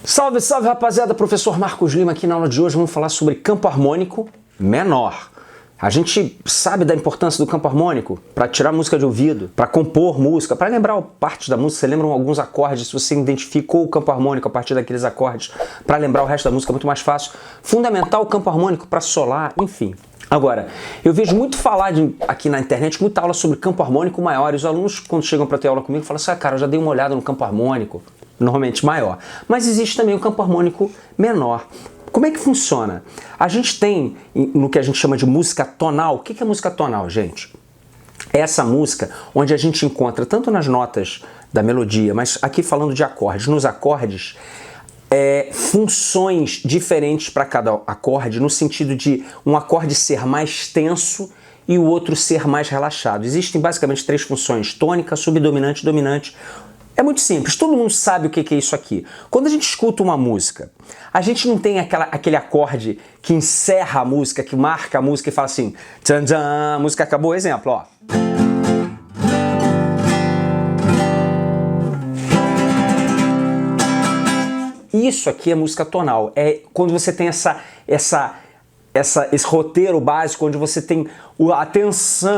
Salve, salve rapaziada, professor Marcos Lima aqui na aula de hoje. Vamos falar sobre campo harmônico menor. A gente sabe da importância do campo harmônico para tirar música de ouvido, para compor música, para lembrar partes da música. Você lembra alguns acordes, se você identificou o campo harmônico a partir daqueles acordes, para lembrar o resto da música é muito mais fácil. Fundamental o campo harmônico para solar, enfim. Agora, eu vejo muito falar aqui na internet, muita aula sobre campo harmônico maior, e os alunos, quando chegam para ter aula comigo, falam assim, cara, eu já dei uma olhada no campo harmônico, normalmente maior. Mas existe também o campo harmônico menor. Como é que funciona? A gente tem, no que a gente chama de música tonal. O que é música tonal, gente? É essa música onde a gente encontra, tanto nas notas da melodia, mas aqui falando de acordes, nos acordes, funções diferentes para cada acorde, no sentido de um acorde ser mais tenso e o outro ser mais relaxado. Existem basicamente três funções: tônica, subdominante e dominante. É muito simples, todo mundo sabe o que é isso aqui. Quando a gente escuta uma música, a gente não tem aquele acorde que encerra a música, que marca a música e fala assim, tchan, tchan, a música acabou. Exemplo, ó. Isso aqui é música tonal. É quando você tem esse roteiro básico, onde você tem a tensão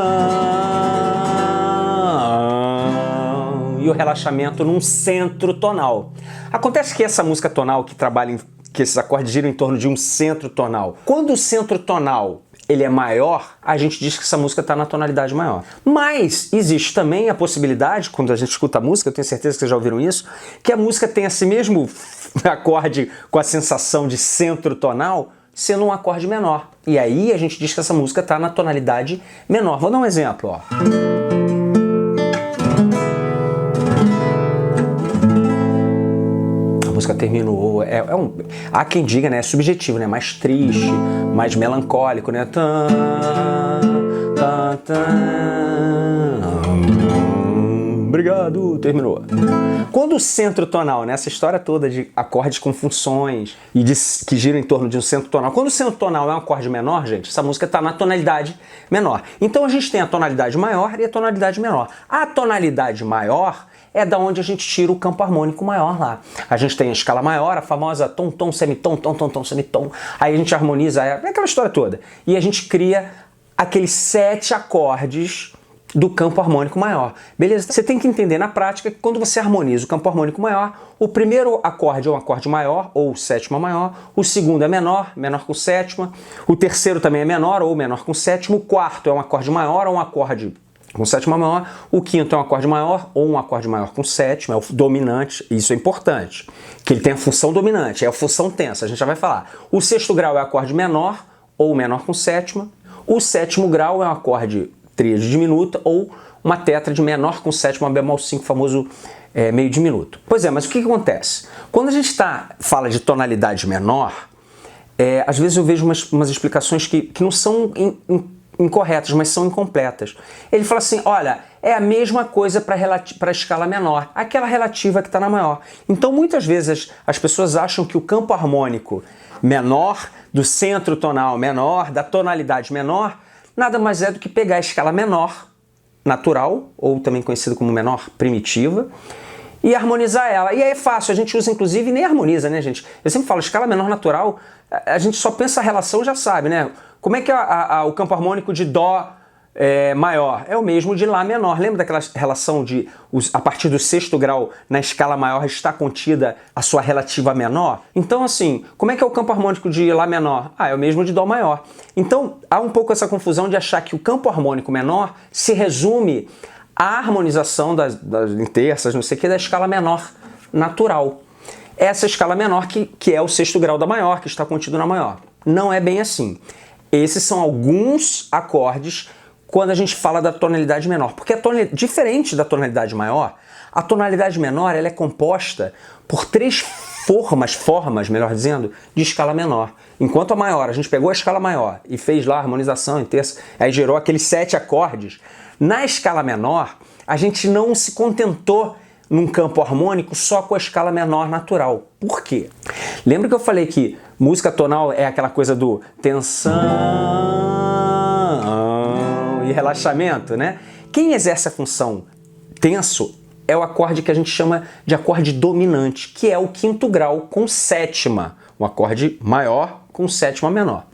e o relaxamento num centro tonal. Acontece que essa música tonal que trabalha, que esses acordes giram em torno de um centro tonal. Quando o centro tonal ele é maior, a gente diz que essa música está na tonalidade maior. Mas existe também a possibilidade, quando a gente escuta a música, eu tenho certeza que vocês já ouviram isso, que a música tem esse mesmo acorde com a sensação de centro tonal, sendo um acorde menor. E aí a gente diz que essa música está na tonalidade menor. Vou dar um exemplo, ó. A música terminou, há quem diga, né, é subjetivo, né, mais triste, mais melancólico, né, obrigado, terminou. Quando o centro tonal, né, essa história toda de acordes com funções e que giram em torno de um centro tonal, quando o centro tonal é um acorde menor, gente, essa música está na tonalidade menor. Então a gente tem a tonalidade maior e a tonalidade menor. A tonalidade maior é da onde a gente tira o campo harmônico maior lá. A gente tem a escala maior, a famosa tom, tom, semitom, tom, tom, tom, semitom. Aí a gente harmoniza, aquela história toda. E a gente cria aqueles 7 acordes do campo harmônico maior. Beleza? Você tem que entender na prática que quando você harmoniza o campo harmônico maior, o primeiro acorde é um acorde maior, ou sétima maior, o segundo é menor, menor com sétima, o terceiro também é menor, ou menor com sétimo, o quarto é um acorde maior, ou um acorde com sétima maior, o quinto é um acorde maior, ou um acorde maior com sétima, é o dominante, isso é importante, que ele tem a função dominante, é a função tensa, a gente já vai falar. O sexto grau é o acorde menor, ou menor com sétima, o sétimo grau é um acorde tríade diminuta, ou uma tétrade menor com sétima bemol 5, famoso meio diminuto. Pois é, mas o que acontece? Quando a gente fala de tonalidade menor, às vezes eu vejo umas explicações que não são incorretas, mas são incompletas. Ele fala assim, olha, é a mesma coisa para a escala menor, aquela relativa que está na maior. Então muitas vezes as pessoas acham que o campo harmônico menor, do centro tonal menor, da tonalidade menor, nada mais é do que pegar a escala menor natural, ou também conhecida como menor primitiva, e harmonizar ela. E aí é fácil, a gente usa inclusive e nem harmoniza, né, gente? Eu sempre falo, escala menor natural, a gente só pensa a relação, já sabe, né? Como é que é o campo harmônico de Dó maior? É o mesmo de Lá menor. Lembra daquela relação de a partir do sexto grau na escala maior está contida a sua relativa menor? Então assim, como é que é o campo harmônico de Lá menor? É o mesmo de Dó maior. Então há um pouco essa confusão de achar que o campo harmônico menor se resume à harmonização das terças, não sei o que, da escala menor natural. Essa escala menor que é o sexto grau da maior, que está contido na maior. Não é bem assim. Esses são alguns acordes quando a gente fala da tonalidade menor. Porque diferente da tonalidade maior, a tonalidade menor ela é composta por 3 formas, melhor dizendo, de escala menor. Enquanto a maior, a gente pegou a escala maior e fez lá a harmonização em terça, aí gerou aqueles 7 acordes. Na escala menor, a gente não se contentou num campo harmônico só com a escala menor natural. Por quê? Lembra que eu falei que música tonal é aquela coisa do tensão e relaxamento, né? Quem exerce a função tenso é o acorde que a gente chama de acorde dominante, que é o quinto grau com sétima, um acorde maior com sétima menor.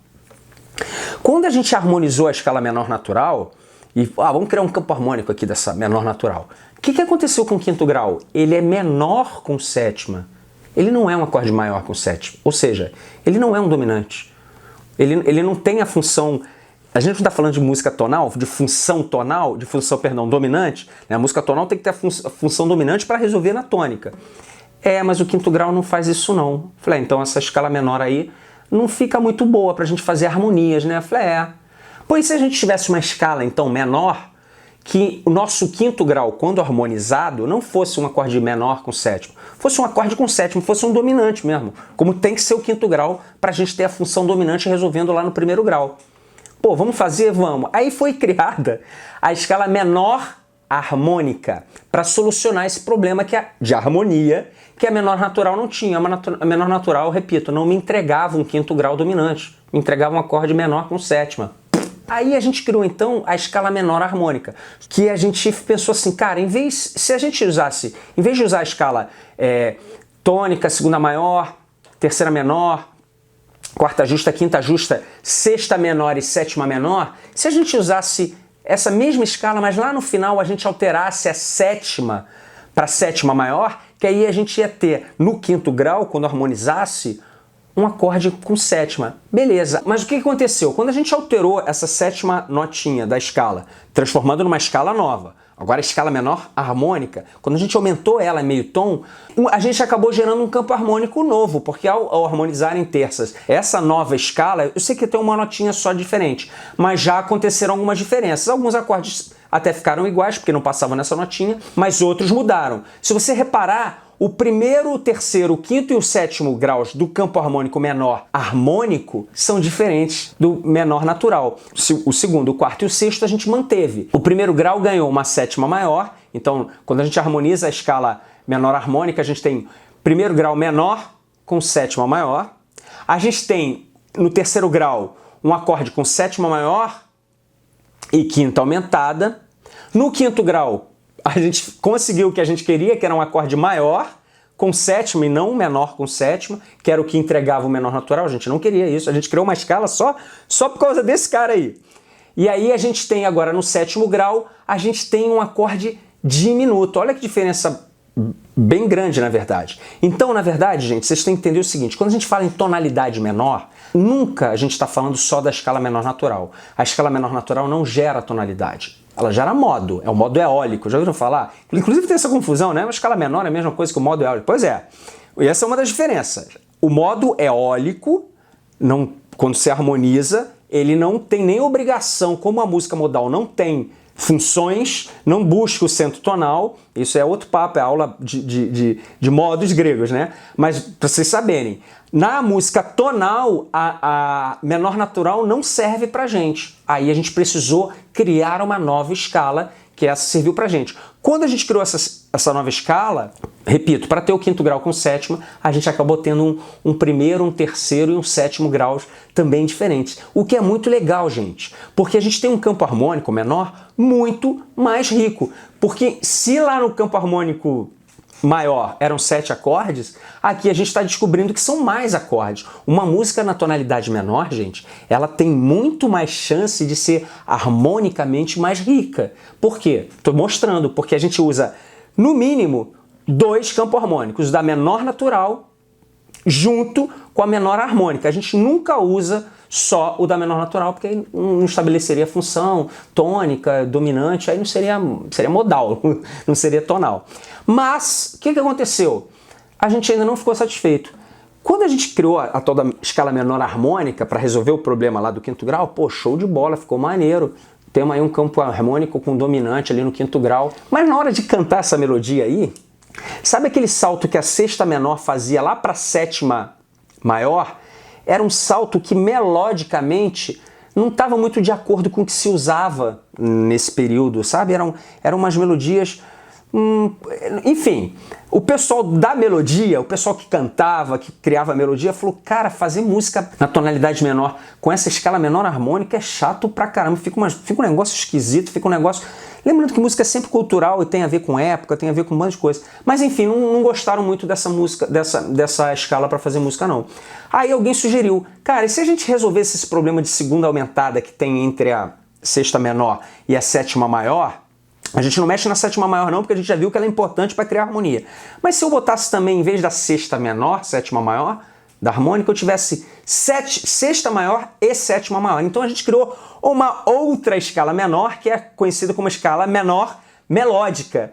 Quando a gente harmonizou a escala menor natural, e vamos criar um campo harmônico aqui dessa menor natural, o que aconteceu com o quinto grau? Ele é menor com sétima, ele não é um acorde maior com sétima, ou seja, ele não é um dominante, ele não tem a função. A gente não está falando de música tonal, de função tonal, de função, perdão, dominante, né? A música tonal tem que ter a função dominante para resolver na tônica. Mas o quinto grau não faz isso não. Falei, então essa escala menor aí não fica muito boa para a gente fazer harmonias, né? Falei, Pois se a gente tivesse uma escala então menor, que o nosso quinto grau, quando harmonizado, não fosse um acorde menor com sétimo, fosse um acorde com sétimo, fosse um dominante mesmo, como tem que ser o quinto grau para a gente ter a função dominante resolvendo lá no primeiro grau. Pô, vamos fazer? Vamos. Aí foi criada a escala menor harmônica para solucionar esse problema de harmonia que a menor natural não tinha. A menor natural, repito, não me entregava um quinto grau dominante, me entregava um acorde menor com sétima. Aí a gente criou então a escala menor harmônica, que a gente pensou assim, cara, em vez de usar a escala tônica, segunda maior, terceira menor, quarta justa, quinta justa, sexta menor e sétima menor, se a gente usasse essa mesma escala, mas lá no final a gente alterasse a sétima para sétima maior, que aí a gente ia ter no quinto grau, quando harmonizasse, um acorde com sétima. Beleza, mas o que aconteceu? Quando a gente alterou essa sétima notinha da escala, transformando numa escala nova, agora a escala menor harmônica, quando a gente aumentou ela em meio tom, a gente acabou gerando um campo harmônico novo, porque ao harmonizar em terças essa nova escala, eu sei que tem uma notinha só diferente, mas já aconteceram algumas diferenças. Alguns acordes até ficaram iguais, porque não passavam nessa notinha, mas outros mudaram. Se você reparar, o primeiro, o terceiro, o quinto e o sétimo graus do campo harmônico menor harmônico são diferentes do menor natural. O segundo, o quarto e o sexto a gente manteve. O primeiro grau ganhou uma sétima maior, então quando a gente harmoniza a escala menor harmônica, a gente tem primeiro grau menor com sétima maior. A gente tem no terceiro grau um acorde com sétima maior e quinta aumentada. No quinto grau, a gente conseguiu o que a gente queria, que era um acorde maior com sétima e não um menor com sétima, que era o que entregava o menor natural. A gente não queria isso, a gente criou uma escala só por causa desse cara aí. E aí a gente tem agora no sétimo grau, a gente tem um acorde diminuto. Olha que diferença bem grande, na verdade. Então, na verdade, gente, vocês têm que entender o seguinte, quando a gente fala em tonalidade menor, nunca a gente está falando só da escala menor natural. A escala menor natural não gera tonalidade. Ela gera modo, é o modo eólico, já ouviram falar? Inclusive tem essa confusão, né? Uma escala menor é a mesma coisa que o modo eólico. Pois é, e essa é uma das diferenças. O modo eólico, quando se harmoniza, ele não tem nem obrigação, como a música modal não tem funções, não busca o centro tonal, isso é outro papo, é aula de modos gregos, né? Mas para vocês saberem, na música tonal, a menor natural não serve pra gente. Aí a gente precisou criar uma nova escala, que essa serviu pra gente. Quando a gente criou essa nova escala, repito, para ter o quinto grau com sétima, a gente acabou tendo um primeiro, um terceiro e um sétimo graus também diferentes. O que é muito legal, gente, porque a gente tem um campo harmônico menor muito mais rico. Porque se lá no campo harmônico maior eram 7 acordes, aqui a gente está descobrindo que são mais acordes. Uma música na tonalidade menor, gente, ela tem muito mais chance de ser harmonicamente mais rica. Por quê? Estou mostrando, porque a gente usa, no mínimo, 2 campos harmônicos, da menor natural junto com a menor harmônica. A gente nunca usa só o da menor natural, porque aí não estabeleceria função tônica, dominante, aí não seria modal, não seria tonal. Mas, o que aconteceu? A gente ainda não ficou satisfeito. Quando a gente criou a tal da escala menor harmônica para resolver o problema lá do quinto grau, pô, show de bola, ficou maneiro. Temos aí um campo harmônico com dominante ali no quinto grau. Mas na hora de cantar essa melodia aí, sabe aquele salto que a sexta menor fazia lá para a sétima maior? Era um salto que melodicamente não estava muito de acordo com o que se usava nesse período, sabe? Eram umas melodias... enfim, o pessoal da melodia, o pessoal que cantava, que criava a melodia, falou, cara, fazer música na tonalidade menor com essa escala menor harmônica é chato pra caramba, fica um negócio esquisito, fica um negócio... Lembrando que música é sempre cultural e tem a ver com época, tem a ver com um monte de coisa. Mas enfim, não gostaram muito dessa música, dessa escala para fazer música não. Aí alguém sugeriu, cara, e se a gente resolvesse esse problema de segunda aumentada que tem entre a sexta menor e a sétima maior, a gente não mexe na sétima maior não, porque a gente já viu que ela é importante para criar harmonia. Mas se eu botasse também, em vez da sexta menor, sétima maior, da harmônica, eu tivesse sexta maior e sétima maior. Então a gente criou uma outra escala menor, que é conhecida como escala menor melódica.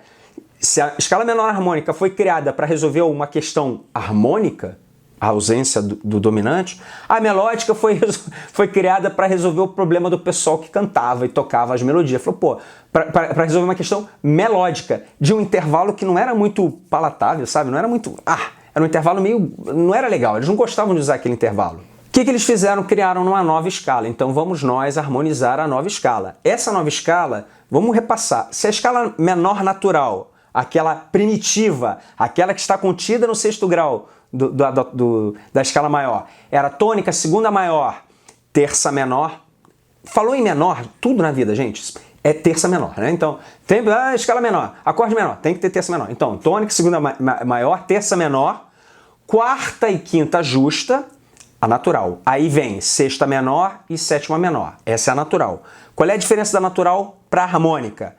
Se a escala menor harmônica foi criada para resolver uma questão harmônica, a ausência do dominante, a melódica foi criada para resolver o problema do pessoal que cantava e tocava as melodias. Falou, pô, para resolver uma questão melódica, de um intervalo que não era muito palatável, sabe? Não era muito... era um intervalo meio... não era legal, eles não gostavam de usar aquele intervalo. O que eles fizeram? Criaram uma nova escala. Então vamos nós harmonizar a nova escala. Essa nova escala, vamos repassar. Se a escala menor natural, aquela primitiva, aquela que está contida no sexto grau da escala maior, era tônica, segunda maior, terça menor. Falou em menor, tudo na vida, gente, é terça menor, né? Então, tem escala menor, acorde menor, tem que ter terça menor. Então, tônica, segunda maior, terça menor, quarta e quinta justa, a natural. Aí vem sexta menor e sétima menor. Essa é a natural. Qual é a diferença da natural para a harmônica?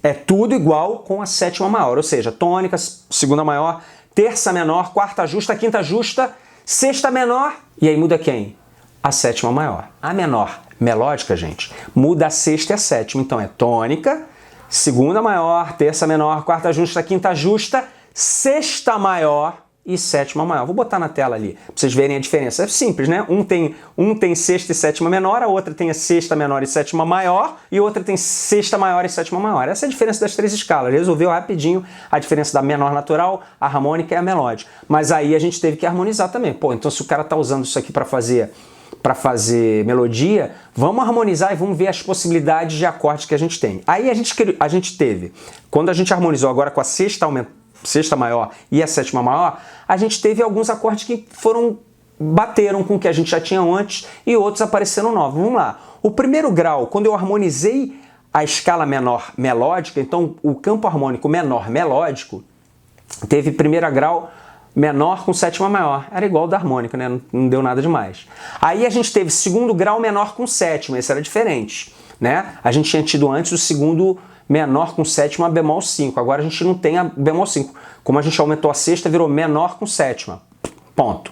É tudo igual com a sétima maior, ou seja, tônica, segunda maior, terça menor, quarta justa, quinta justa, sexta menor, e aí muda quem? A sétima maior. A menor melódica, gente, muda a sexta e a sétima. Então é tônica, segunda maior, terça menor, quarta justa, quinta justa, sexta maior e sétima maior. Vou botar na tela ali, para vocês verem a diferença. É simples, né? Um tem sexta e sétima menor, a outra tem a sexta menor e sétima maior, e outra tem sexta maior e sétima maior. Essa é a diferença das três escalas. Resolveu rapidinho a diferença da menor natural, a harmônica e a melódica. Mas aí a gente teve que harmonizar também. Pô, então se o cara tá usando isso aqui para fazer melodia, vamos harmonizar e vamos ver as possibilidades de acordes que a gente tem. Aí a gente teve, quando a gente harmonizou agora com a sexta maior e a sétima maior, a gente teve alguns acordes que bateram com o que a gente já tinha antes e outros apareceram novos. Vamos lá. O primeiro grau, quando eu harmonizei a escala menor melódica, então o campo harmônico menor melódico, teve primeiro grau menor com sétima maior. Era igual da harmônica, né? Não deu nada demais. Aí a gente teve segundo grau menor com sétima, esse era diferente, né? A gente tinha tido antes o segundo menor com sétima bemol 5, agora a gente não tem a bemol 5. Como a gente aumentou a sexta, virou menor com sétima. Ponto.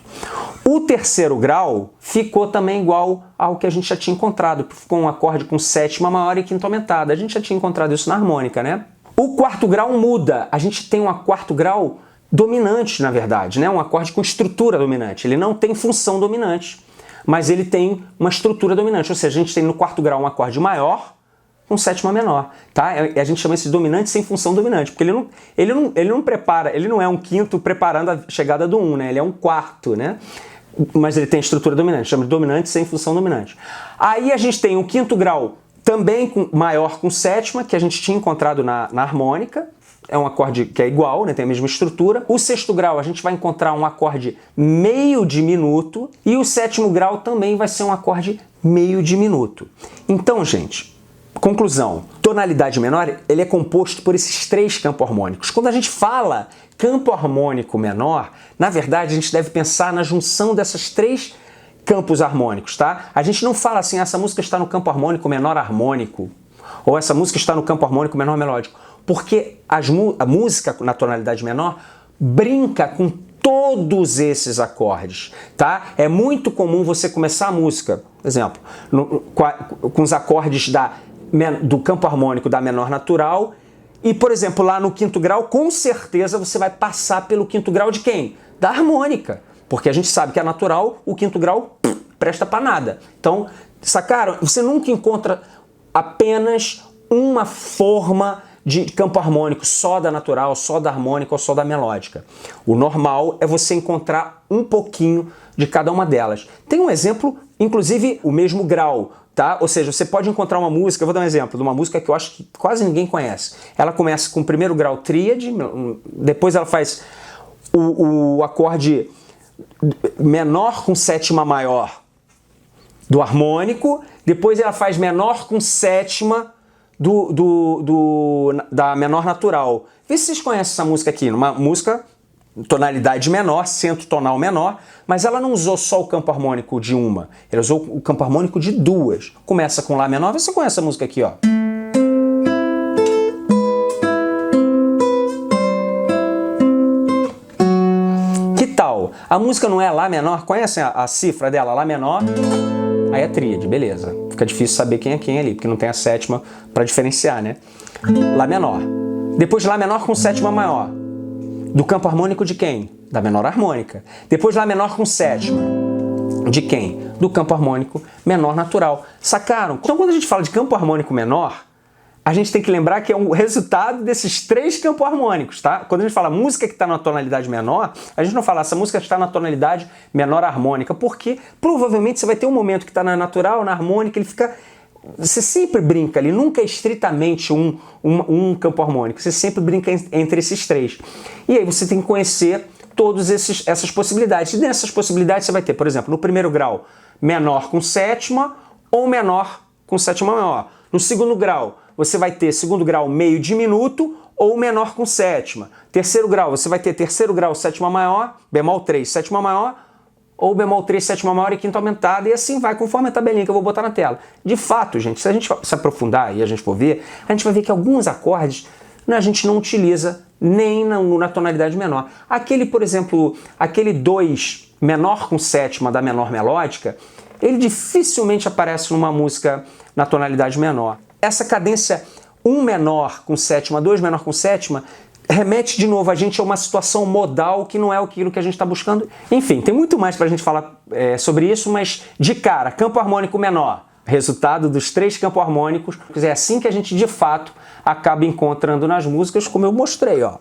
O terceiro grau ficou também igual ao que a gente já tinha encontrado, ficou um acorde com sétima maior e quinta aumentada. A gente já tinha encontrado isso na harmônica, né? O quarto grau muda, a gente tem um quarto grau dominante, na verdade, né? Um acorde com estrutura dominante. Ele não tem função dominante, mas ele tem uma estrutura dominante. Ou seja, a gente tem no quarto grau um acorde maior com sétima menor, tá? A gente chama esse dominante sem função dominante, porque ele não prepara, ele não é um quinto preparando a chegada do 1, né? Ele é um quarto, né? Mas ele tem estrutura dominante, chama de dominante sem função dominante. Aí a gente tem um quinto grau também maior com sétima, que a gente tinha encontrado na harmônica. É um acorde que é igual, né? Tem a mesma estrutura. O sexto grau a gente vai encontrar um acorde meio diminuto e o sétimo grau também vai ser um acorde meio diminuto. Então, gente, conclusão, tonalidade menor, ele é composto por esses três campos harmônicos. Quando a gente fala campo harmônico menor, na verdade a gente deve pensar na junção dessas três campos harmônicos, tá? A gente não fala assim, essa música está no campo harmônico menor harmônico, ou essa música está no campo harmônico menor melódico, porque a música na tonalidade menor brinca com todos esses acordes, tá? É muito comum você começar a música, por exemplo, com os acordes do campo harmônico da menor natural e, por exemplo, lá no quinto grau, com certeza você vai passar pelo quinto grau de quem? Da harmônica, porque a gente sabe que a natural, o quinto grau, presta pra nada. Então, sacaram? Você nunca encontra apenas uma forma de campo harmônico só da natural, só da harmônica ou só da melódica. O normal é você encontrar um pouquinho de cada uma delas. Tem um exemplo, inclusive o mesmo grau, tá? Ou seja, você pode encontrar uma música, eu vou dar um exemplo de uma música que eu acho que quase ninguém conhece. Ela começa com o primeiro grau tríade, depois ela faz o acorde menor com sétima maior do harmônico, depois ela faz menor com sétima da menor natural. Vê se vocês conhecem essa música aqui, uma música tonalidade menor, centro tonal menor, mas ela não usou só o campo harmônico de uma, ela usou o campo harmônico de duas. Começa com Lá menor, você conhece essa música aqui, ó. Que tal? A música não é Lá menor, conhecem a cifra dela? Lá menor, aí é tríade, beleza. Fica difícil saber quem é quem ali, porque não tem a sétima para diferenciar, né? Lá menor. Depois Lá menor com sétima maior. Do campo harmônico de quem? Da menor harmônica. Depois Lá menor com sétima. De quem? Do campo harmônico menor natural. Sacaram? Então quando a gente fala de campo harmônico menor, a gente tem que lembrar que é um resultado desses três campos harmônicos, tá? Quando a gente fala música que está na tonalidade menor, a gente não fala essa música está na tonalidade menor harmônica, porque provavelmente você vai ter um momento que está na natural, na harmônica, ele fica... Você sempre brinca ali, nunca é estritamente um campo harmônico, você sempre brinca entre esses três. E aí você tem que conhecer todas essas possibilidades. E nessas possibilidades você vai ter, por exemplo, no primeiro grau, menor com sétima ou menor com sétima maior. No segundo grau, você vai ter segundo grau meio diminuto ou menor com sétima. Terceiro grau, você vai ter terceiro grau sétima maior, bemol 3, sétima maior, ou bemol 3, sétima maior e quinta aumentada, e assim vai, conforme a tabelinha que eu vou botar na tela. De fato, gente, se a gente se aprofundar e a gente for ver, a gente vai ver que alguns acordes a gente não utiliza nem na tonalidade menor. Aquele, por exemplo, aquele 2 menor com sétima da menor melódica, ele dificilmente aparece numa música na tonalidade menor. Essa cadência 1 menor com sétima, 2 menor com sétima, remete de novo a gente a uma situação modal que não é aquilo que a gente está buscando. Enfim, tem muito mais para a gente falar sobre isso, mas de cara, campo harmônico menor, resultado dos três campos harmônicos, é assim que a gente de fato acaba encontrando nas músicas, como eu mostrei, ó.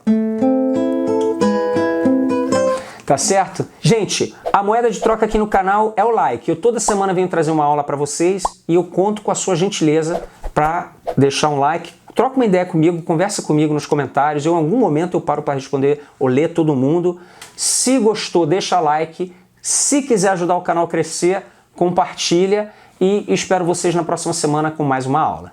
Tá certo? Gente, a moeda de troca aqui no canal é o like. Eu toda semana venho trazer uma aula para vocês e eu conto com a sua gentileza para deixar um like. Troca uma ideia comigo, conversa comigo nos comentários. Em algum momento eu paro para responder ou ler todo mundo. Se gostou, deixa like. Se quiser ajudar o canal a crescer, compartilha. E espero vocês na próxima semana com mais uma aula.